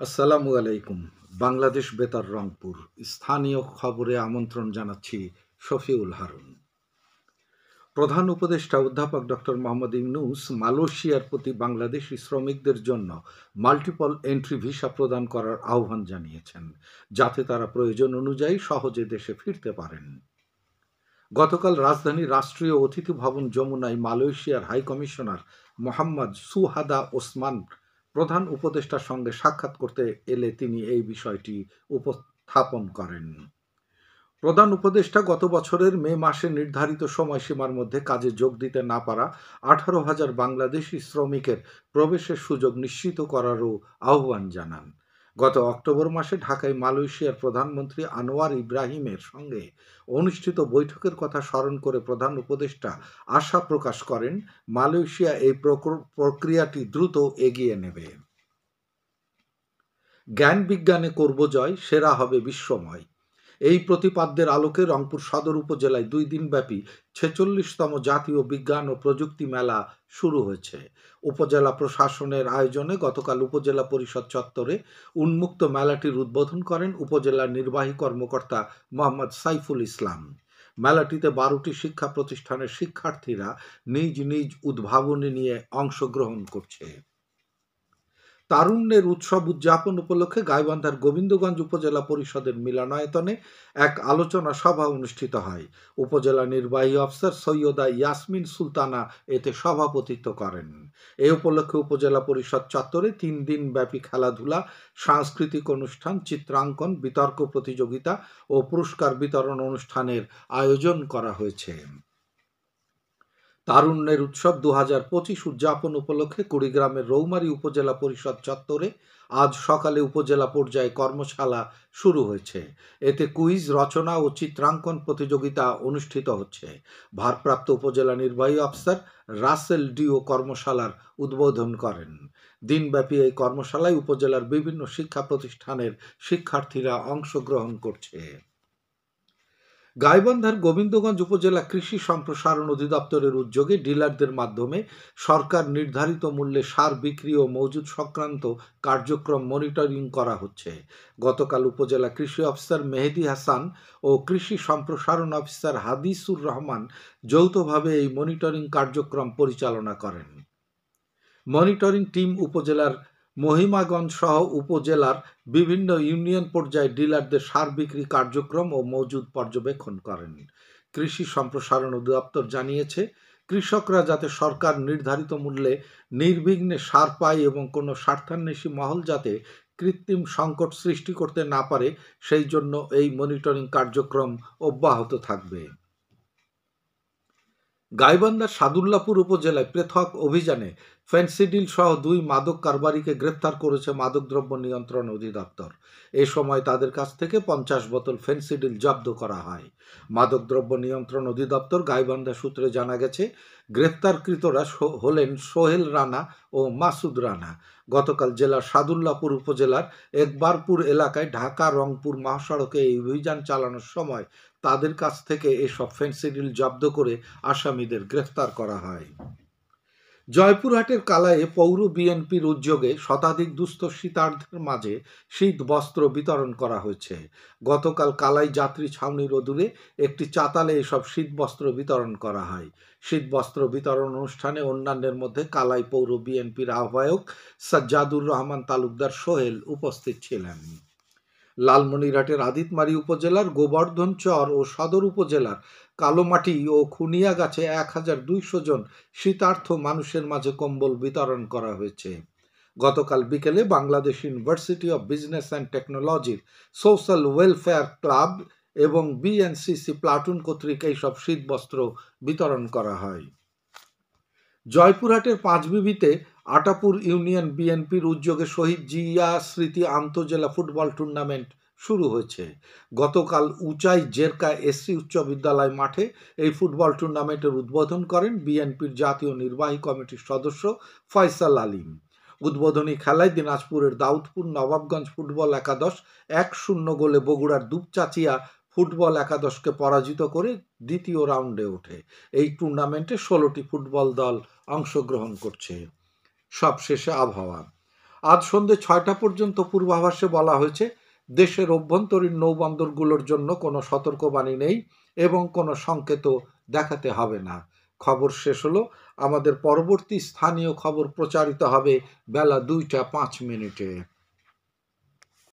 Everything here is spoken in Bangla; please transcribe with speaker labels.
Speaker 1: আসসালামু আলাইকুম। বাংলাদেশ বেতার রংপুর স্থানীয় খবরে আমন্ত্রণ জানাচ্ছি শফিউল হারুন। প্রধান উপদেষ্টা অধ্যাপক ডক্টর মোহাম্মদ ইউনূস মালয়েশিয়ার প্রতি বাংলাদেশি শ্রমিকদের জন্য মাল্টিপল এন্ট্রি ভিসা প্রদান করার আহ্বান জানিয়েছেন, যাতে তারা প্রয়োজন অনুযায়ী সহজে দেশে ফিরতে পারেন। গতকাল রাজধানীর রাষ্ট্রীয় অতিথি ভবন যমুনায় মালয়েশিয়ার হাই কমিশনার মোহাম্মদ সুহাদা ওসমান প্রধান উপদেষ্টার সঙ্গে সাক্ষাৎ করতে এলে তিনি এই বিষয়টি উপস্থাপন করেন। প্রধান উপদেষ্টা গত বছরের মে মাসে নির্ধারিত সময়সীমার মধ্যে কাজে যোগ দিতে না পারা 18,000 বাংলাদেশি শ্রমিকের প্রবেশের সুযোগ নিশ্চিত করারও আহ্বান জানান। গত অক্টোবর মাসে ঢাকায় মালয়েশিয়ার প্রধানমন্ত্রী আনোয়ার ইব্রাহিমের সঙ্গে অনুষ্ঠিত বৈঠকের কথা স্মরণ করে প্রধান উপদেষ্টা আশা প্রকাশ করেন, মালয়েশিয়া এই প্রক্রিয়াটি দ্রুত এগিয়ে নেবে। জ্ঞান বিজ্ঞানে করব জয়, সেরা হবে বিশ্বময়, এই প্রতিপাদ্যের আলোকে রংপুর সদর উপজেলায় 2 দিনব্যাপী 46তম জাতীয় বিজ্ঞান ও প্রযুক্তি মেলা শুরু হয়েছে। উপজেলা প্রশাসনের আয়োজনে গতকাল উপজেলা পরিষদ চত্বরে উন্মুক্ত মেলাটির উদ্বোধন করেন উপজেলার নির্বাহী কর্মকর্তা মোহাম্মদ সাইফুল ইসলাম। মেলাটিতে 12টি শিক্ষা প্রতিষ্ঠানের শিক্ষার্থীরা নিজ নিজ উদ্ভাবনী নিয়ে অংশগ্রহণ করছে। তারুণ্যের উৎসব উদযাপন উপলক্ষে গাইবান্ধার গোবিন্দগঞ্জ উপজেলা পরিষদের মিলনায়তনে এক আলোচনা সভা অনুষ্ঠিত হয়। উপজেলা নির্বাহী অফিসার সৈয়দা ইয়াসমিন সুলতানা এতে সভাপতিত্ব করেন। এ উপলক্ষে উপজেলা পরিষদ চত্বরে 3 দিন ব্যাপী খেলাধুলা, সাংস্কৃতিক অনুষ্ঠান, চিত্রাঙ্কন, বিতর্ক প্রতিযোগিতা ও পুরস্কার বিতরণ অনুষ্ঠানের আয়োজন করা হয়েছে। তারুণ্যের উৎসব 2025 উদযাপন উপলক্ষে কুড়িগ্রামের রৌমারী উপজেলা পরিষদ চত্বরে আজ সকালে উপজেলা পর্যায়ে কর্মশালা শুরু হয়েছে। এতে কুইজ, রচনা ও চিত্রাঙ্কন প্রতিযোগিতা অনুষ্ঠিত হচ্ছে। ভারপ্রাপ্ত উপজেলা নির্বাহী অফিসার রাসেল ডিও কর্মশালার উদ্বোধন করেন। দিনব্যাপী এই কর্মশালায় উপজেলার বিভিন্ন শিক্ষা প্রতিষ্ঠানের শিক্ষার্থীরা অংশগ্রহণ করছে। গাইবান্ধার গোবিন্দগঞ্জ উপজেলা কৃষি সম্প্রসারণ অধিদপ্তরের উদ্যোগে ডিলারদের মাধ্যমে সরকার নির্ধারিত মূল্যে সার বিক্রি ও মজুত সংক্রান্ত কার্যক্রম মনিটরিং করা হচ্ছে। গতকাল উপজেলা কৃষি অফিসার মেহেদী হাসান ও কৃষি সম্প্রসারণ অফিসার হাদিসুর রহমান যৌথভাবে এই মনিটরিং কার্যক্রম পরিচালনা করেন। মনিটরিং টিম উপজেলার মহিমাগঞ্জ সহ উপজেলার বিভিন্ন ইউনিয়ন পর্যায়ে ডিলারদের সার বিক্রি কার্যক্রম ও মজুদ পর্যবেক্ষণ করেন। কৃষি সম্প্রসারণ অধিদপ্তর জানিয়েছে, কৃষকরা যাতে সরকার নির্ধারিত মূল্যে নির্বিঘ্নে সার পায় এবং কোনো স্বার্থান্বেষী মহল যাতে কৃত্রিম সংকট সৃষ্টি করতে না পারে, সেই জন্য এই মনিটরিং কার্যক্রম অব্যাহত থাকবে। গাইবান্ধার সাদুল্লাপুর উপজেলায় পৃথক অভিযানে ফেনসিডিল সহ 2 মাদক কারবারিকে গ্রেফতার করেছে মাদকদ্রব্য নিয়ন্ত্রণ অধিদপ্তর। এ সময় তাদের কাছ থেকে 50 বোতল ফেনসিডিল জব্দ করা হয়। মাদকদ্রব্য নিয়ন্ত্রণ অধিদপ্তর গাইবান্ধা সূত্রে জানা গেছে, গ্রেফতারকৃতরা হলেন সোহেল রানা ও মাসুদ রানা। গতকাল জেলার সাদুল্লাপুর উপজেলার একবারপুর এলাকায় ঢাকা রংপুর মহাসড়কে এই অভিযান চালানোর সময় তাদের কাছ থেকে এসব ফেনসিডিল জব্দ করে আসামিদের গ্রেফতার করা হয়। জয়পুরহাটের কালাইয়ে পৌর বিএনপির উদ্যোগে শতাধিক দুস্থ শীতার্থের মাঝে শীত বস্ত্র বিতরণ করা হয়েছে। গতকাল কালাই যাত্রী ছাউনির অদূরে একটি চাতালে এসব শীত বস্ত্র বিতরণ করা হয়। শীত বস্ত্র বিতরণ অনুষ্ঠানে অন্যান্যের মধ্যে কালাই পৌর বিএনপির আহ্বায়ক সাজ্জাদুর রহমান তালুকদার সোহেল উপস্থিত ছিলেন। লালমনিরহাটের আদিতমারী উপজেলার গোবর্ধন চর ও সদর উপজেলার কালোমাটি ও খুনিয়াগাছে 1200 জন শীতার্থ মানুষের মাঝে কম্বল বিতরণ করা হয়েছে। গতকাল বিকেলে Bangladesh university of business and টেকনোলজির সোশ্যাল ওয়েলফেয়ার ক্লাব এবং বিএনসিসি প্লাটুন কর্তৃক এইসব শীতবস্ত্র বিতরণ করা হয়। জয়পুরহাটের পাঁচবিবিতে আটাপুর ইউনিয়ন বিএনপির উদ্যোগে শহীদ জিয়া স্মৃতি আন্তজেলা ফুটবল টুর্নামেন্ট শুরু হয়েছে। গতকাল উচাই জেরকা এসসি উচ্চ বিদ্যালয় মাঠে এই ফুটবল টুর্নামেন্টের উদ্বোধন করেন বিএনপির জাতীয় নির্বাহী কমিটির সদস্য ফয়সাল আলীম। উদ্বোধনী খেলায় দিনাজপুরের দাউদপুর নবাবগঞ্জ ফুটবল একাদশ 1-0 গোলে বগুড়ার দুপচাচিয়া ফুটবল একাদশকে পরাজিত করে দ্বিতীয় রাউন্ডে ওঠে। এই টুর্নামেন্টে 16টি ফুটবল দল অংশগ্রহণ করছে। সবশেষে আবহাওয়া। আজ সন্ধ্যে ৬টা পর্যন্ত পূর্বাভাসে বলা হয়েছে দেশের অভ্যন্তরীণ নৌবন্দরগুলোর জন্য কোনো সতর্কবাণী নেই এবং কোনো সংকেতও দেখাতে হবে না। খবর শেষ হলো। আমাদের পরবর্তী স্থানীয় খবর প্রচারিত হবে বেলা 2টা 5 মিনিটে।